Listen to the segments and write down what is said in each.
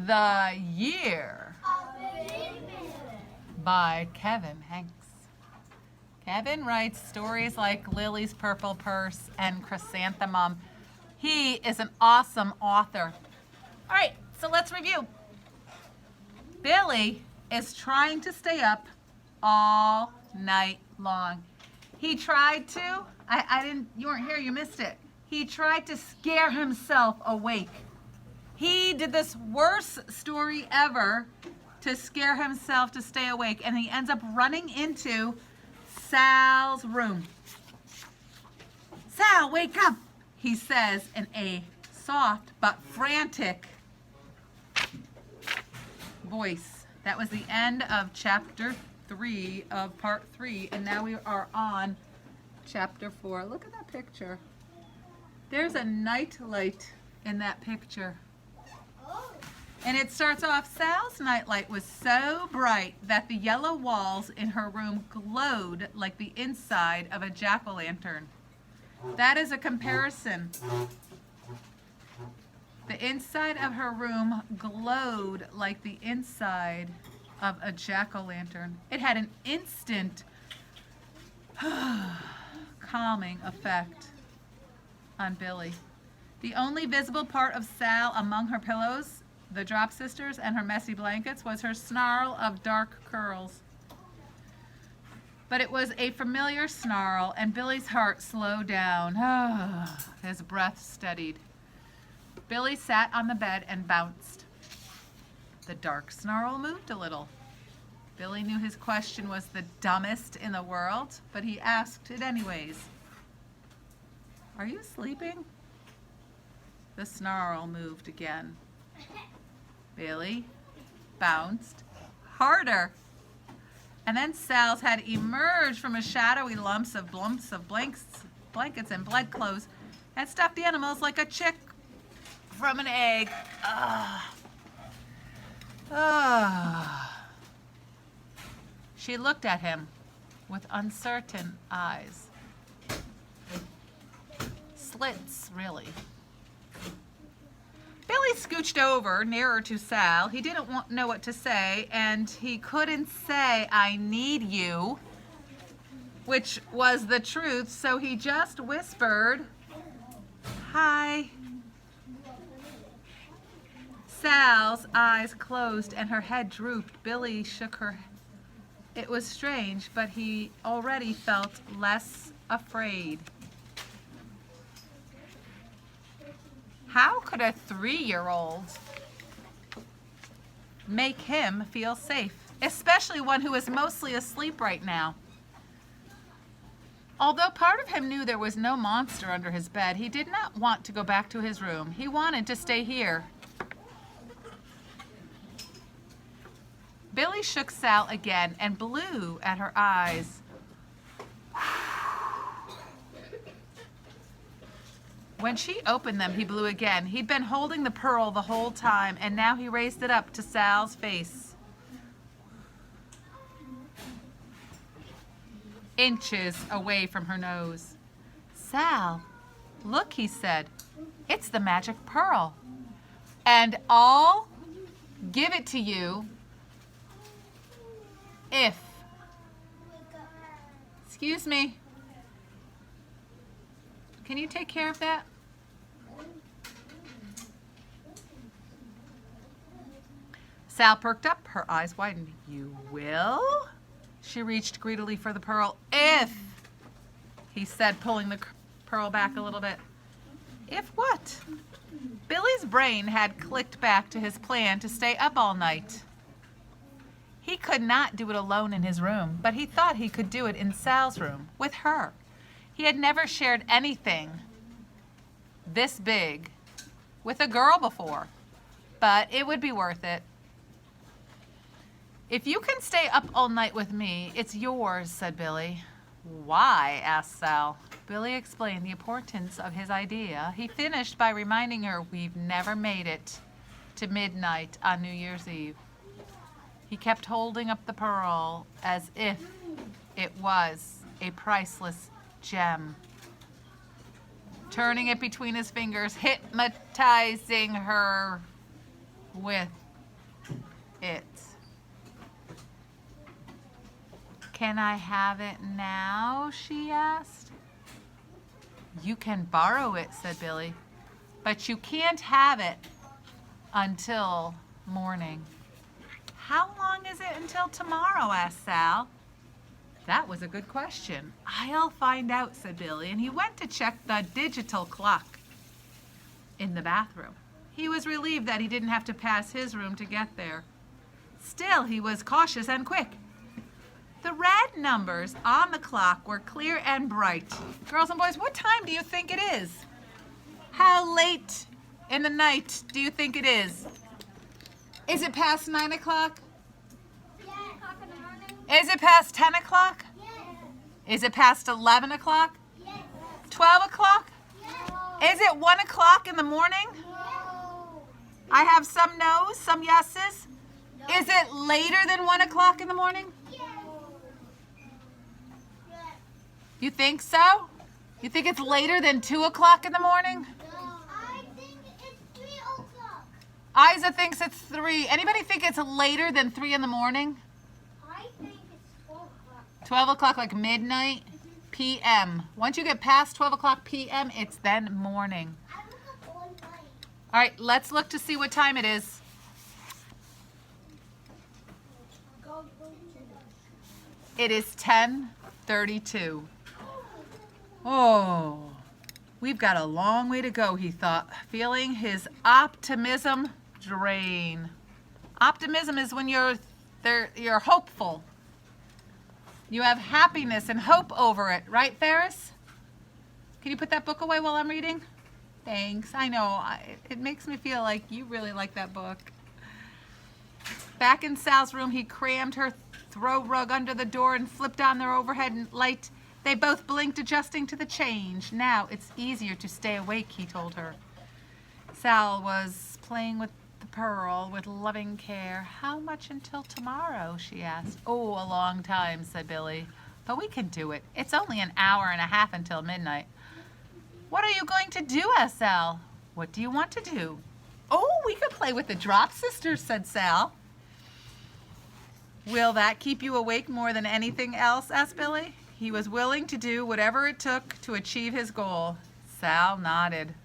The Year by Kevin Henkes. Kevin writes stories like Lily's Purple Purse and Chrysanthemum. He is an awesome author. All right, so let's review. Billy is trying to stay up all night long. He tried to, you weren't here, you missed it. He tried to scare himself awake. He did this worst story ever to scare himself to stay awake, and he ends up running into Sal's room. Sal, wake up, he says in a soft but frantic voice. That was the end of chapter 3 of part 3, and now we are on chapter 4. Look at that picture. There's a night light in that picture. And it starts off, Sal's nightlight was so bright that the yellow walls in her room glowed like the inside of a jack-o'-lantern. That is a comparison. The inside of her room glowed like the inside of a jack-o'-lantern. It had an instant calming effect on Billy. The only visible part of Sal among her pillows, the drop sisters, and her messy blankets was her snarl of dark curls. But it was a familiar snarl, and Billy's heart slowed down. His breath steadied. Billy sat on the bed and bounced. The dark snarl moved a little. Billy knew his question was the dumbest in the world, but he asked it anyways. Are you sleeping? The snarl moved again. Billy bounced harder. And then Sal's head emerged from a shadowy lumps of blankets and bedclothes and stuffed animals like a chick from an egg. She looked at him with uncertain eyes. Slits, really. Billy scooched over nearer to Sal. He didn't know what to say, and he couldn't say, I need you, which was the truth, so he just whispered, hi. Sal's eyes closed and her head drooped. Billy shook her head. It was strange, but he already felt less afraid. How could a 3-year-old make him feel safe, especially one who is mostly asleep right now? Although part of him knew there was no monster under his bed, he did not want to go back to his room. He wanted to stay here. Billy shook Sal again and blew at her eyes. When she opened them, he blew again. He'd been holding the pearl the whole time, and now he raised it up to Sal's face. Inches away from her nose. Sal, look, he said. It's the magic pearl. And I'll give it to you if... Excuse me. Can you take care of that? Sal perked up, her eyes widened. You will? She reached greedily for the pearl. If, he said, pulling the pearl back a little bit. If what? Billy's brain had clicked back to his plan to stay up all night. He could not do it alone in his room, but he thought he could do it in Sal's room, with her. He had never shared anything this big with a girl before, but it would be worth it. If you can stay up all night with me, it's yours, said Billy. Why? Asked Sal. Billy explained the importance of his idea. He finished by reminding her, we've never made it to midnight on New Year's Eve. He kept holding up the pearl as if it was a priceless gem. turning it between his fingers, hypnotizing her with it. Can I have it now? She asked. You can borrow it, said Billy, but you can't have it until morning. How long is it until tomorrow? Asked Sal. That was a good question. I'll find out, said Billy, and he went to check the digital clock in the bathroom. He was relieved that he didn't have to pass his room to get there. Still, he was cautious and quick. The red numbers on the clock were clear and bright. Girls and boys, what time do you think it is? How late in the night do you think it is? Is it past 9 o'clock? Is it past 10 o'clock? Is it past 11 o'clock? 12 o'clock? Is it 1 o'clock in the morning? I have some no's, some yeses. Is it later than 1 o'clock in the morning? You think so? You think it's later than 2 o'clock in the morning? I think it's 3 o'clock. Isa thinks it's 3. Anybody think it's later than 3 in the morning? I think it's 12 o'clock. 12 o'clock, like midnight? PM. Once you get past 12 o'clock PM, it's then morning. I look up all night. All right, let's look to see what time it is. It is 10:32. Oh, we've got a long way to go, he thought, feeling his optimism drain. Optimism is when you're hopeful. You have happiness and hope over it, right, Ferris? Can you put that book away while I'm reading? Thanks. I know, it makes me feel like you really like that book. Back in Sal's room, he crammed her throw rug under the door and flipped on their overhead light. They both blinked, adjusting to the change. Now it's easier to stay awake, he told her. Sal was playing with the pearl with loving care. How much until tomorrow? She asked. Oh, a long time, said Billy. But we can do it. It's only an hour and a half until midnight. What are you going to do? asked Sal. What do you want to do? Oh, we could play with the Drop Sisters, said Sal. Will that keep you awake more than anything else? asked Billy. He was willing to do whatever it took to achieve his goal. Sal nodded.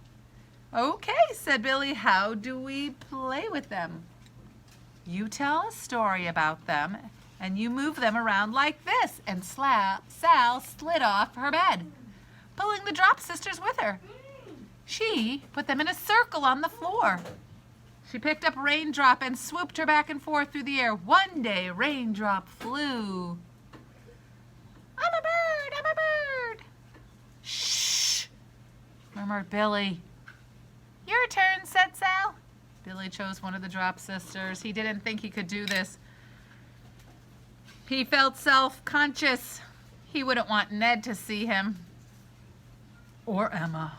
Okay, said Billy. How do we play with them? You tell a story about them, and you move them around like this. And Sal slid off her bed, pulling the Drop Sisters with her. She put them in a circle on the floor. She picked up Raindrop and swooped her back and forth through the air. One day, Raindrop flew. I'm a bird, I'm a bird. Shh, murmured Billy. Your turn, said Sal. Billy chose one of the Drop Sisters. He didn't think he could do this. He felt self-conscious. He wouldn't want Ned to see him. Or Emma.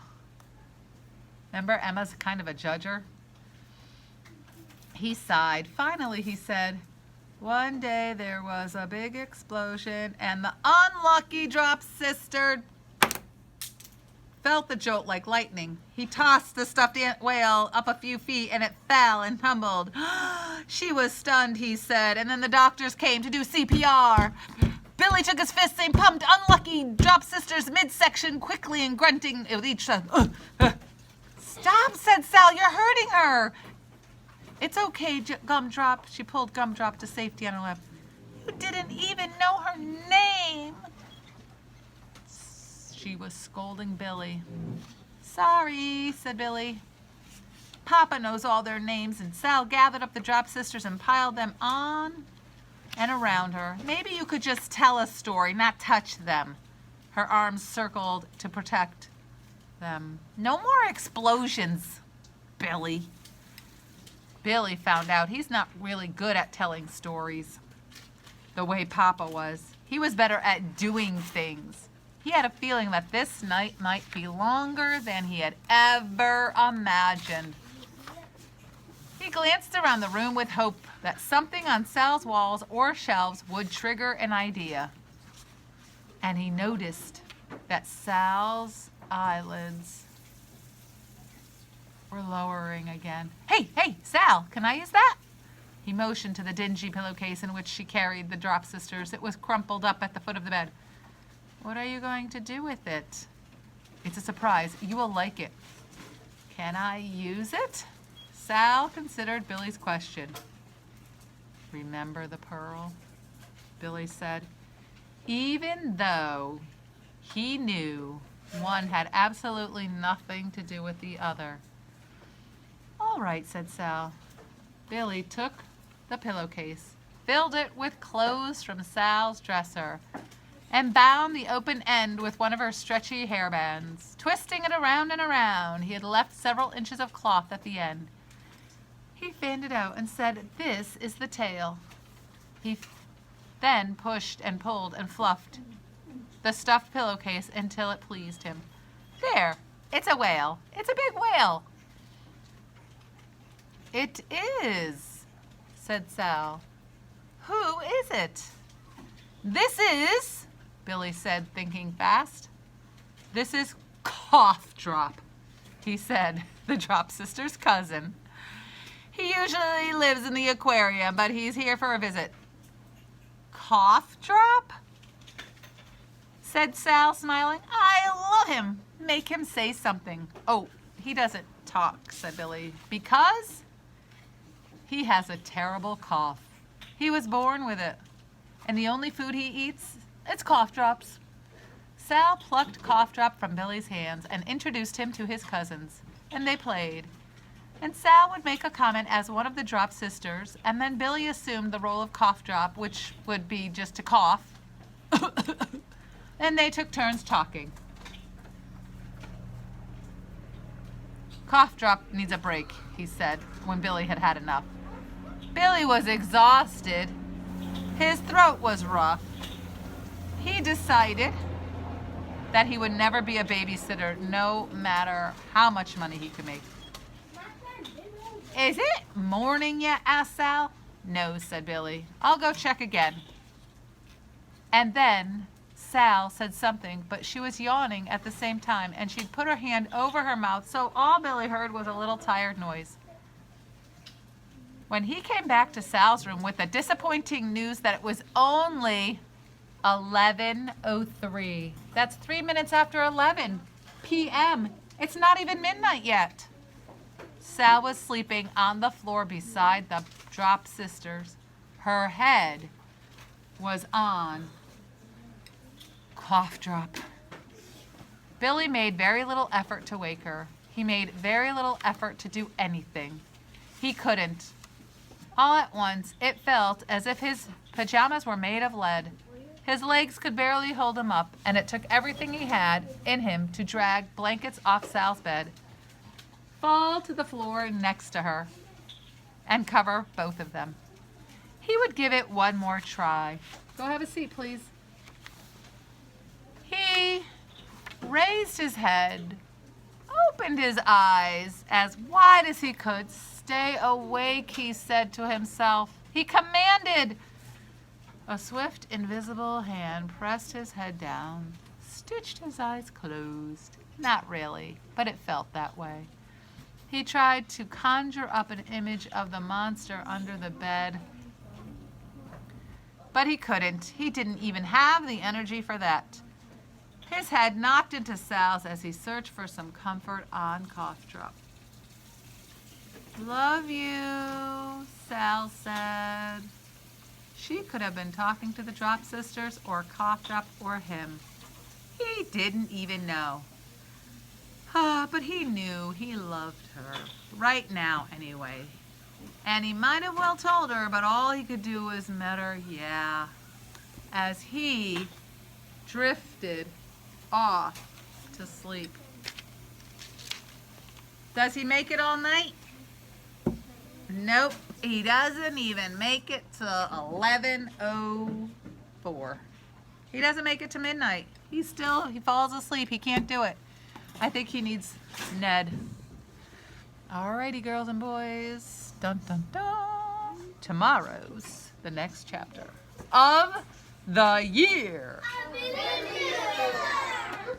Remember, Emma's kind of a judger. He sighed. Finally, he said, one day there was a big explosion and the unlucky Drop Sister felt the jolt like lightning. He tossed the stuffed whale up a few feet and it fell and tumbled. She was stunned, he said, and then the doctors came to do CPR. Billy took his fists and pumped unlucky Drop Sister's midsection quickly and grunting with each Stop, said Sal, you're hurting her. It's okay, Gumdrop. She pulled Gumdrop to safety on her lap. You didn't even know her name. She was scolding Billy. Sorry, said Billy. Papa knows all their names, and Sal gathered up the Drop Sisters and piled them on and around her. Maybe you could just tell a story, not touch them. Her arms circled to protect them. No more explosions, Billy. Billy found out he's not really good at telling stories the way Papa was. He was better at doing things. He had a feeling that this night might be longer than he had ever imagined. He glanced around the room with hope that something on Sal's walls or shelves would trigger an idea. And he noticed that Sal's eyelids were lowering again. Hey, Sal, can I use that? He motioned to the dingy pillowcase in which she carried the drop sisters. It was crumpled up at the foot of the bed. What are you going to do with it? It's a surprise. You will like it. Can I use it? Sal considered Billy's question. Remember the pearl? Billy said, even though he knew one had absolutely nothing to do with the other. All right, said Sal. Billy took the pillowcase, filled it with clothes from Sal's dresser, and bound the open end with one of her stretchy hairbands. Twisting it around and around, he had left several inches of cloth at the end. He fanned it out and said, this is the tail. He then pushed and pulled and fluffed the stuffed pillowcase until it pleased him. There, it's a whale. It's a big whale. It is, said Sal. Who is it? This is, Billy said, thinking fast. This is Cough Drop, he said, the Drop Sister's cousin. He usually lives in the aquarium, but he's here for a visit. Cough Drop? Said Sal, smiling. I love him. Make him say something. Oh, he doesn't talk, said Billy, because he has a terrible cough. He was born with it, and the only food he eats, it's cough drops. Sal plucked Cough Drop from Billy's hands and introduced him to his cousins, and they played. And Sal would make a comment as one of the Drop sisters, and then Billy assumed the role of Cough Drop, which would be just to cough. And they took turns talking. Cough Drop needs a break, he said, when Billy had had enough. Billy was exhausted. His throat was rough. He decided that he would never be a babysitter, no matter how much money he could make. Is it morning yet? Asked Sal. No, said Billy. I'll go check again. And then Sal said something, but she was yawning at the same time, and she'd put her hand over her mouth, so all Billy heard was a little tired noise. When he came back to Sal's room with the disappointing news that it was only 11:03. That's 3 minutes after 11 p.m. It's not even midnight yet. Sal was sleeping on the floor beside the Drop sisters. Her head was on Cough Drop. Billy made very little effort to wake her. He made very little effort to do anything. He couldn't. All at once, it felt as if his pajamas were made of lead. His legs could barely hold him up, and it took everything he had in him to drag blankets off Sal's bed, fall to the floor next to her, and cover both of them. He would give it one more try. Go have a seat, please. He raised his head, opened his eyes as wide as he could. Stay awake, he said to himself. He commanded. A swift, invisible hand pressed his head down, stitched his eyes closed. Not really, but it felt that way. He tried to conjure up an image of the monster under the bed, but he couldn't. He didn't even have the energy for that. His head knocked into Sal's as he searched for some comfort on Cough Drop. Love you, Sal said. She could have been talking to the Drop sisters or Cough Drop or him. He didn't even know. But he knew he loved her. Right now, anyway. And he might have well told her, but all he could do was mutter, yeah, as he drifted off to sleep. Does he make it all night? Nope, he doesn't even make it to 11:04. He doesn't make it to midnight. He falls asleep. He can't do it. I think he needs Ned. Alrighty, girls and boys. Dun dun dun. Tomorrow's the next chapter of the year. I believe in